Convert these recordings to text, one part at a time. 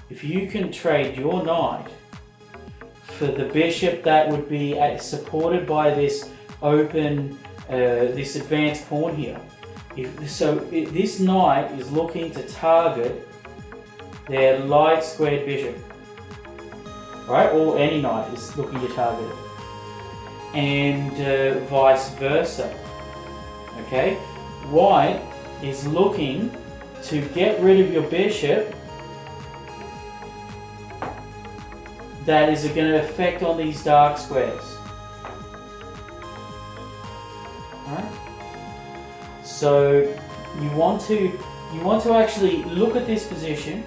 if you can trade your knight for the bishop that would be supported by this open, this advanced pawn here. This knight is looking to target their light squared bishop, right? Or any knight is looking to target it, and vice versa. Okay, white is looking to get rid of your bishop that is going to affect on these dark squares. Alright? So you want to actually look at this position,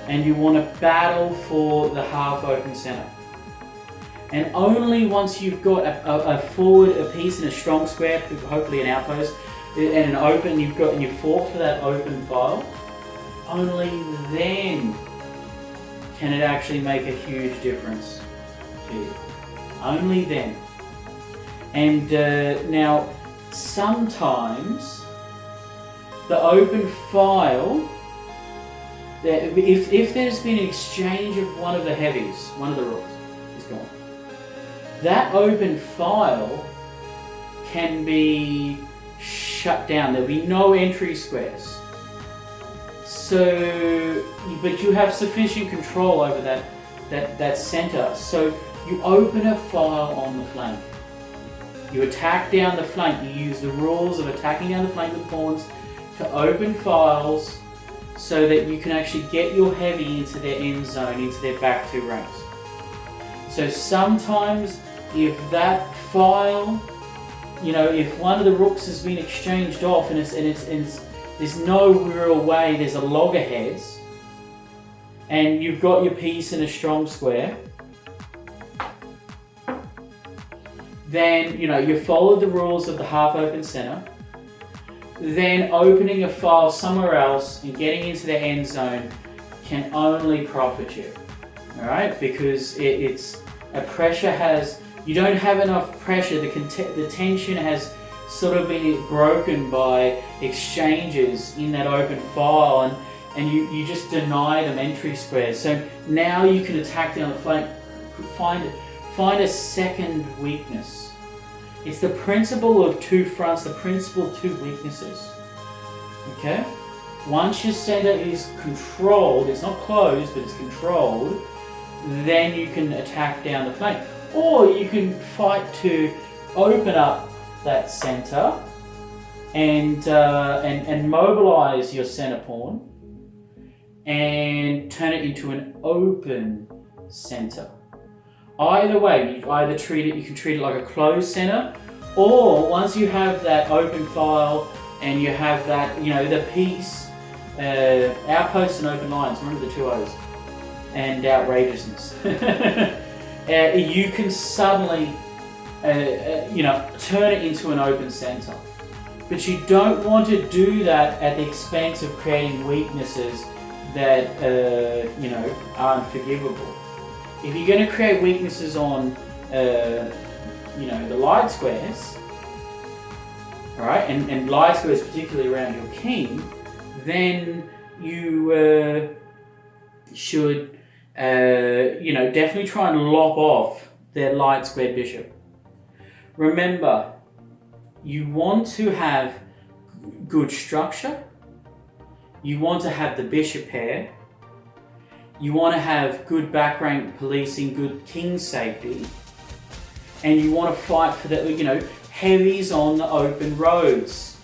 and you want to battle for the half open center. And only once you've got a forward, a piece in a strong square, hopefully an outpost, and an open, you fought for that open file, only then can it actually make a huge difference to you. Only then. And now, sometimes the open file, if there's been an exchange of one of the heavies, one of the rooks is gone, that open file can be shut down. There'll be no entry squares. So, but you have sufficient control over that center. So you open a file on the flank. You attack down the flank. You use the rules of attacking down the flank with pawns to open files so that you can actually get your heavy into their end zone, into their back two ranks. So sometimes if that file, if one of the rooks has been exchanged off and there's no real way, there's a loggerheads, and you've got your piece in a strong square, then you follow the rules of the half open center. Then opening a file somewhere else and getting into the end zone can only profit you. All right, because you don't have enough pressure. The tension has sort of been broken by exchanges in that open file, and you just deny them entry squares. So now you can attack down the flank, find a second weakness. It's the principle of two fronts, the principle of two weaknesses. Okay? Once your center is controlled, it's not closed, but it's controlled, then you can attack down the flank. Or you can fight to open up that center and mobilize your center pawn and turn it into an open center. Either way, you can treat it like a closed center, or once you have that open file and you have that, the piece, outposts and open lines, remember the two O's, and outrageousness. You can suddenly, turn it into an open center. But you don't want to do that at the expense of creating weaknesses that, are unforgivable. If you're going to create weaknesses on, the light squares, all right, and light squares particularly around your king, then you should, definitely try and lop off their light squared bishop. Remember, you want to have good structure. You want to have the bishop pair. You want to have good back rank policing, good king safety. And you want to fight for the, heavies on the open roads.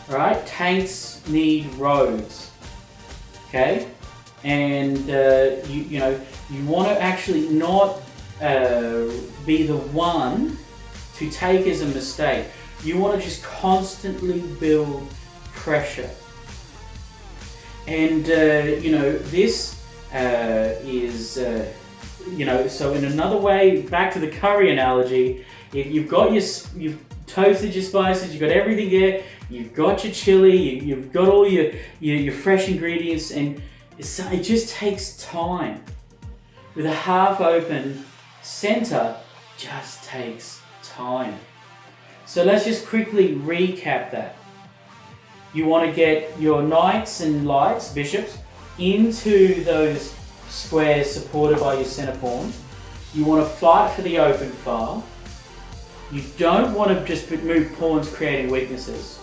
Right? Tanks need roads. Okay? And, you want to actually not be the one to take as a mistake. You want to just constantly build pressure. And, this is, so in another way, back to the curry analogy, if you've toasted your spices, you've got everything there, you've got your chili, you've got all your fresh ingredients, and it just takes time. With a half open center, just takes time. So let's just quickly recap that. You want to get your knights and lights, bishops, into those squares supported by your center pawn. You want to fight for the open file. You don't want to just move pawns creating weaknesses.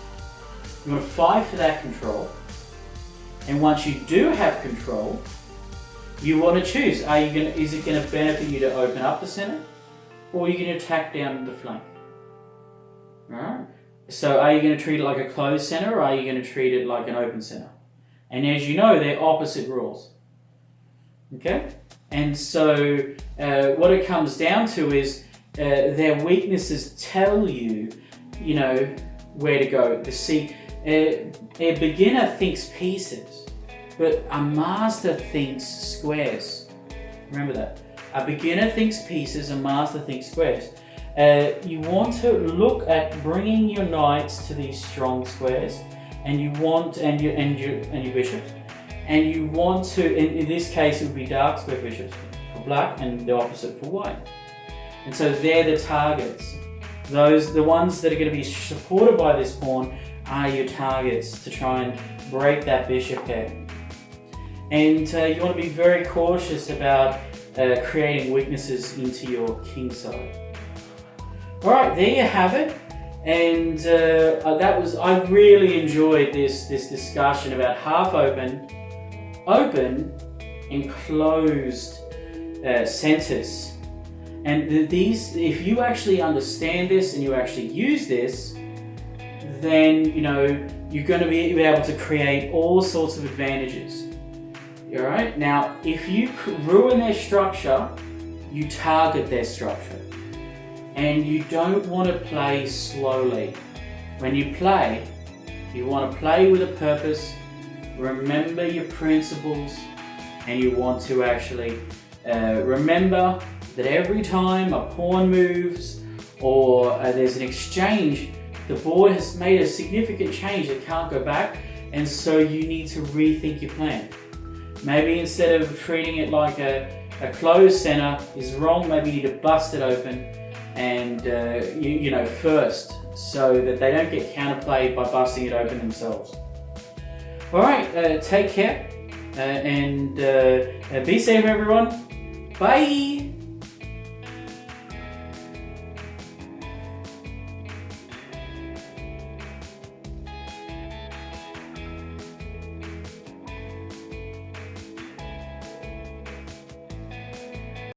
You want to fight for that control. And once you do have control, you want to choose, is it going to benefit you to open up the center, or are you going to attack down the flank? Alright? So are you going to treat it like a closed center, or are you going to treat it like an open center? And as you know, they're opposite rules. Okay? And so what it comes down to is their weaknesses tell you, where to go. A beginner thinks pieces, but a master thinks squares. Remember that. A beginner thinks pieces, a master thinks squares. You want to look at bringing your knights to these strong squares, and you want and your bishops, and you want to. In this case, it would be dark square bishops for black, and the opposite for white. And so they're the targets. The ones that are going to be supported by this pawn are your targets to try and break that bishop pair. And you want to be very cautious about creating weaknesses into your king side. Alright, there you have it. And I really enjoyed this discussion about half open, and closed centers. And if you actually understand this and you actually use this, then you're going to be able to create all sorts of advantages. Alright? Now, if you ruin their structure, you target their structure. And you don't want to play slowly. When you play, you want to play with a purpose, remember your principles, and you want to actually remember that every time a pawn moves or there's an exchange, the board has made a significant change that can't go back, and so you need to rethink your plan. Maybe instead of treating it like a closed center is wrong, maybe you need to bust it open and first, so that they don't get counterplayed by busting it open themselves. Alright, take care and be safe everyone. Bye!